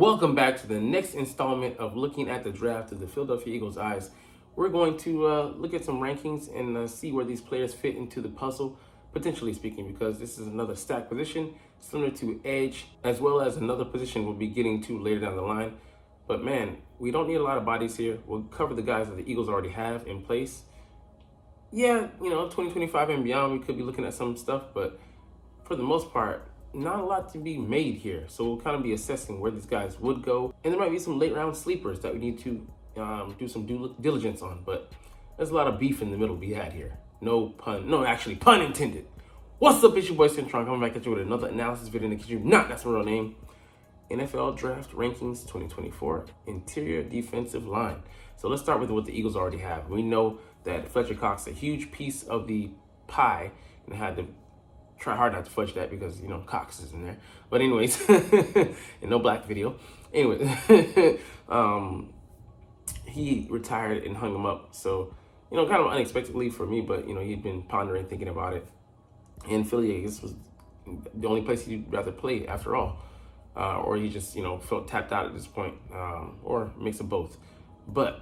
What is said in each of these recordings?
Welcome back to the next installment of looking at the draft through the Philadelphia Eagles' eyes. We're going to look at some rankings and see where these players fit into the puzzle, potentially speaking, because this is another stack position similar to edge, as well as another position we'll be getting to later down the line. But man, we don't need a lot of bodies here. We'll cover the guys that the Eagles already have in place. Yeah, 2025 and beyond, we could be looking at some stuff, but for the most part, not a lot to be made here. So we'll kind of be assessing where these guys would go. And there might be some late round sleepers that we need to do some due diligence on. But there's a lot of beef in the middle to be had here. Actually, pun intended. What's up, it's your boy Cintron coming back at you with another analysis video. In case you're not, that's my real name. NFL Draft Rankings 2024 Interior Defensive Line. So let's start with what the Eagles already have. We know that Fletcher Cox, a huge piece of the pie, and had to try hard not to fudge that because, Cox is in there. But anyways, and no black video. Anyway, he retired and hung him up. So, kind of unexpectedly for me, but, he'd been pondering, thinking about it. And Philly, this was the only place he'd rather play after all. Or he just, felt tapped out at this point, or a mix of both. But,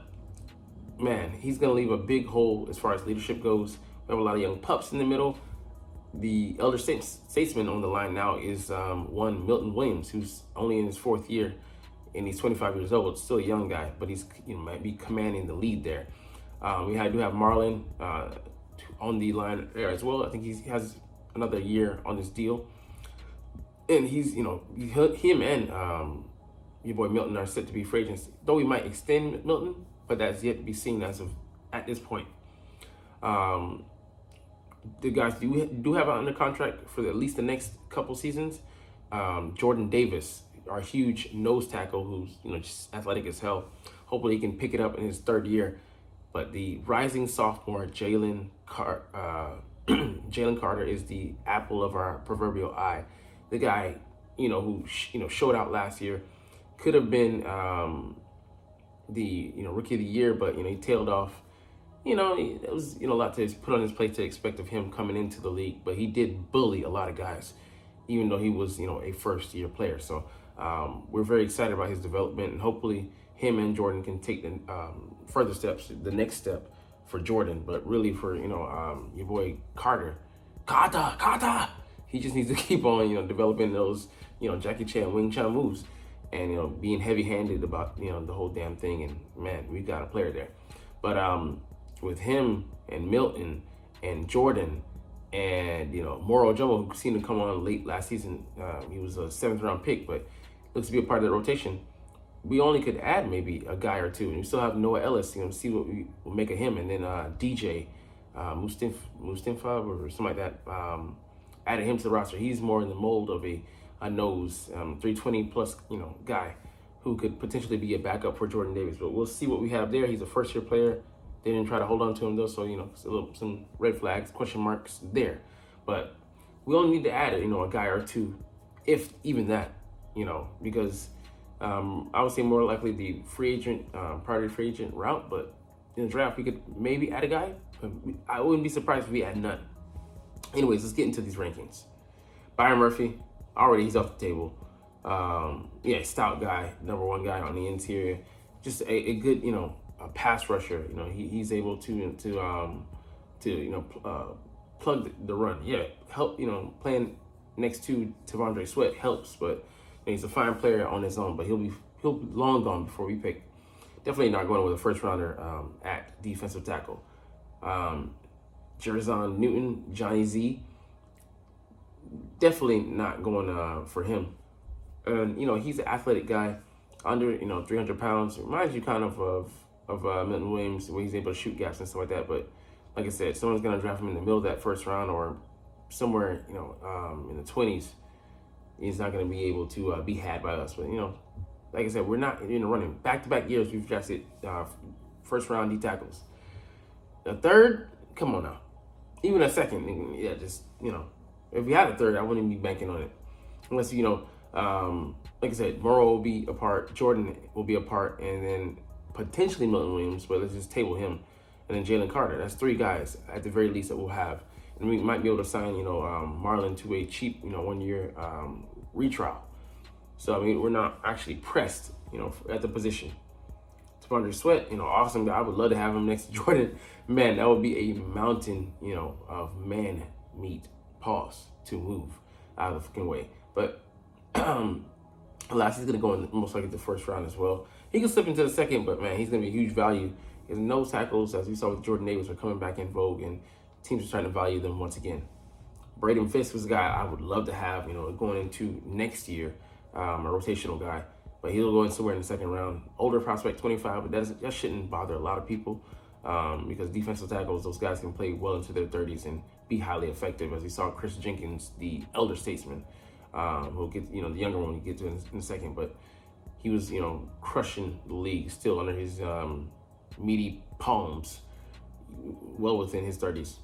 man, he's going to leave a big hole as far as leadership goes. We have a lot of young pups in the middle. The elder statesman on the line now is one Milton Williams, who's only in his fourth year, and he's 25 years old. Still a young guy, but he's might be commanding the lead there. We do have Marlon on the line there as well. I think he has another year on his deal, and he's him and your boy Milton are set to be free agents. Though we might extend Milton, but that's yet to be seen as of at this point. The guys do have under contract for at least the next couple seasons. Jordan Davis, our huge nose tackle, who's just athletic as hell. Hopefully he can pick it up in his third year. But the rising sophomore Jalen Carter is the apple of our proverbial eye. The guy, who showed out last year, could have been the rookie of the year, but he tailed off. It was a lot to put on his plate to expect of him coming into the league, but he did bully a lot of guys, even though he was a first-year player. So we're very excited about his development, and hopefully him and Jordan can take the further steps, the next step for Jordan, but really for your boy Carter, he just needs to keep on developing those Jackie Chan, Wing Chun moves, and being heavy-handed about the whole damn thing. And man, we got a player there, but with him and Milton and Jordan and Moro Jomo, who seen him come on late last season, he was a 7th round pick, but looks to be a part of the rotation. We only could add maybe a guy or two, and we still have Noah Ellis. See what we will make of him, and then DJ Mustafa or something like that. Added him to the roster. He's more in the mold of a nose 320 plus guy who could potentially be a backup for Jordan Davis. But we'll see what we have there. He's a first-year player. They didn't try to hold on to him though, so some red flags, question marks there. But we only need to add a guy or two, if even that, because I would say more likely the free agent, priority free agent route. But in the draft, we could maybe add a guy. But I wouldn't be surprised if we add none. Anyways, let's get into these rankings. Byron Murphy, already he's off the table. Stout guy, number one guy on the interior, just a good a pass rusher. He's able to plug the run. Yeah, help. Playing next to T'Vondre Sweat helps, but he's a fine player on his own. But he'll be long gone before we pick. Definitely not going with a first rounder at defensive tackle. Jerzon Newton, Johnny Z. Definitely not going for him. And he's an athletic guy, under 300 pounds. Reminds you kind of Milton Williams, where he's able to shoot gaps and stuff like that. But like I said, someone's going to draft him in the middle of that first round or somewhere, in the 20s. He's not going to be able to be had by us. But, like I said, we're not in the running. Back-to-back years, we've drafted first round D tackles. The third, come on now. Even a second, yeah, just, if we had a third, I wouldn't be banking on it. Unless, like I said, Moro will be a part, Jordan will be a part, and then potentially Milton Williams, but let's just table him. And then Jalen Carter. That's three guys at the very least that we'll have. And we might be able to sign, Marlon to a cheap, 1 year retrial. So I mean, we're not actually pressed, at the position. T'Vondre Sweat, awesome guy. I would love to have him next to Jordan. Man, that would be a mountain, of man meat, pause, to move out of the fucking way. But alas, he's gonna go in most likely the first round as well. He can slip into the second, but man, he's gonna be a huge value. His nose tackles, as we saw with Jordan Davis, are coming back in vogue, and teams are trying to value them once again. Braden Fisk was a guy I would love to have, going into next year, a rotational guy. But he'll go in somewhere in the second round. Older prospect, 25, but that shouldn't bother a lot of people because defensive tackles, those guys can play well into their 30s and be highly effective, as we saw Chris Jenkins, the elder statesman, who'll get, the younger one we'll get to in a second. But he was, crushing the league still under his meaty palms, well within his 30s.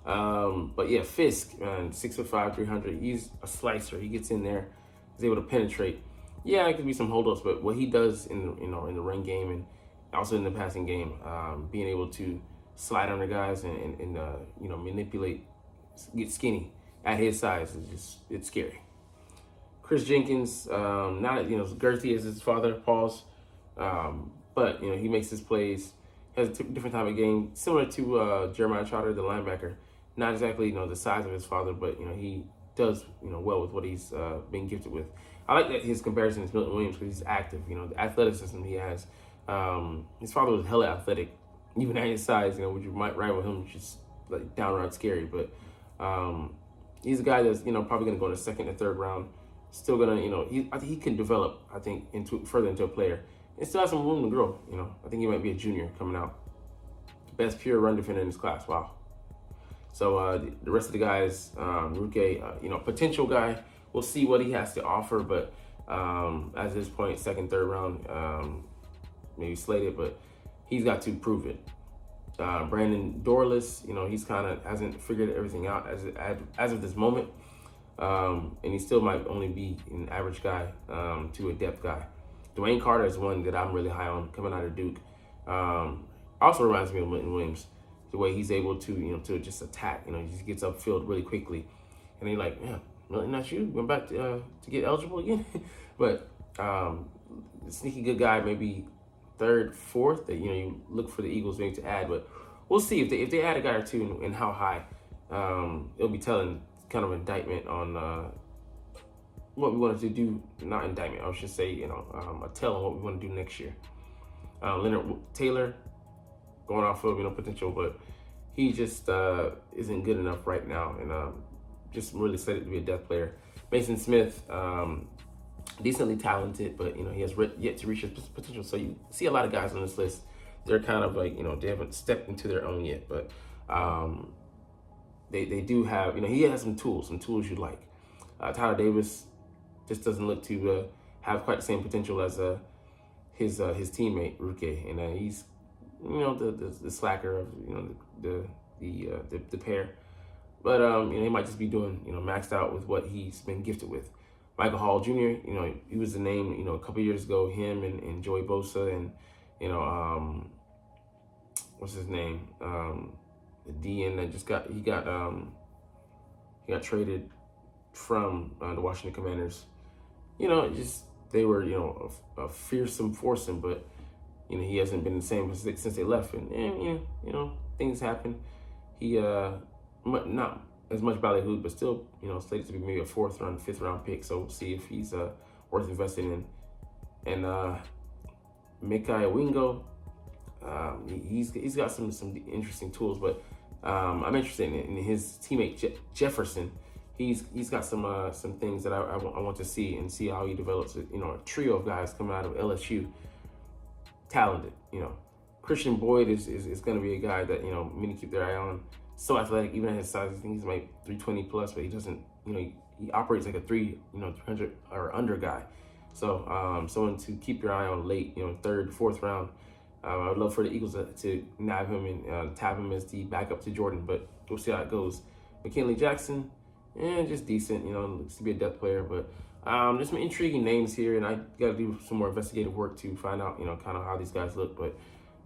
But yeah, Fisk, 6'5", 300. He's a slicer. He gets in there. He's able to penetrate. Yeah, it could be some holdups, but what he does in the run game and also in the passing game, being able to slide under guys and manipulate, get skinny at his size it's scary. Chris Jenkins, not as girthy as his father, pause, but he makes his plays. Has a different type of game, similar to Jeremiah Trotter, the linebacker. Not exactly the size of his father, but he does well with what he's been gifted with. I like that his comparison is Milton Williams because he's active. The athleticism he has. His father was hella athletic, even at his size. Which you might rival him, just like downright scary. But he's a guy that's probably gonna go in the second and third round. Still gonna I think he can develop. I think further into a player. And still has some room to grow. I think he might be a junior coming out. Best pure run defender in this class. Wow. So the rest of the guys, Ruke, potential guy. We'll see what he has to offer, but at this point, second, third round, maybe slated, but he's got to prove it. Brandon Dorless, he's kind of hasn't figured everything out as of this moment, and he still might only be an average guy to a depth guy. Dwayne Carter is one that I'm really high on coming out of Duke. Also reminds me of Milton Williams, the way he's able to to just attack. He just gets upfield really quickly, and they're like, yeah. Milton, not you. Went back to get eligible again. But sneaky good guy, maybe third, fourth. That you look for the Eagles maybe to add, but we'll see if they add a guy or two and how high. It'll be telling kind of indictment on what we wanted to do. Not indictment. I should say a tell on what we want to do next year. Leonard Taylor, going off of potential, but he just isn't good enough right now, and just really slated to be a depth player. Mason Smith, decently talented, but he has yet to reach his potential. So you see a lot of guys on this list. They're kind of like they haven't stepped into their own yet, but they do have he has some tools you like. Tyler Davis just doesn't look to have quite the same potential as his teammate Ruke, and he's the slacker of the pair. But he might just be doing maxed out with what he's been gifted with. Michael Hall Jr. He was the name a couple years ago. Him and Joey Bosa and what's his name? The DN that just got traded from the Washington Commanders. They were a fearsome foursome, but he hasn't been the same since they left, and things happen. He not as much ballyhooed, but still, slated to be maybe a 4th round, 5th round pick. So we'll see if he's worth investing in. And Mikai Wingo, he's got some interesting tools, but I'm interested in his teammate Jefferson. He's got some things that I want to see and see how he develops. A trio of guys coming out of LSU, talented. Christian Boyd is going to be a guy that many keep their eye on. So athletic, even at his size. I think he's like 320 plus, but he doesn't, he operates like a 300 or under guy. So someone to keep your eye on late, 3rd, 4th round. I would love for the Eagles to nab him and tab him as the backup to Jordan, but we'll see how it goes. McKinley Jackson, just decent, looks to be a depth player, but there's some intriguing names here, and I got to do some more investigative work to find out, kind of how these guys look. But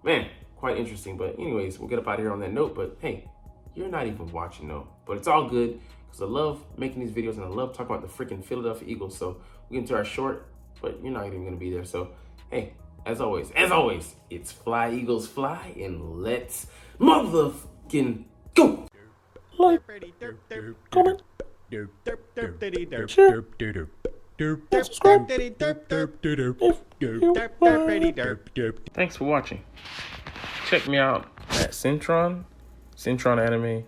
man, quite interesting. But anyways, we'll get up out of here on that note. But hey, you're not even watching though, but it's all good because I love making these videos and I love talking about the freaking Philadelphia Eagles. So we get into our short but you're not even gonna be there. So, hey, as always, it's fly, Eagles, fly, and let's motherfucking go. Like, comment, share, subscribe. Thanks for watching. Check me out at Cintron Anime,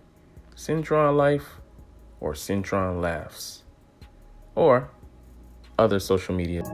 Cintron Life, or Cintron Laughs, or other social media.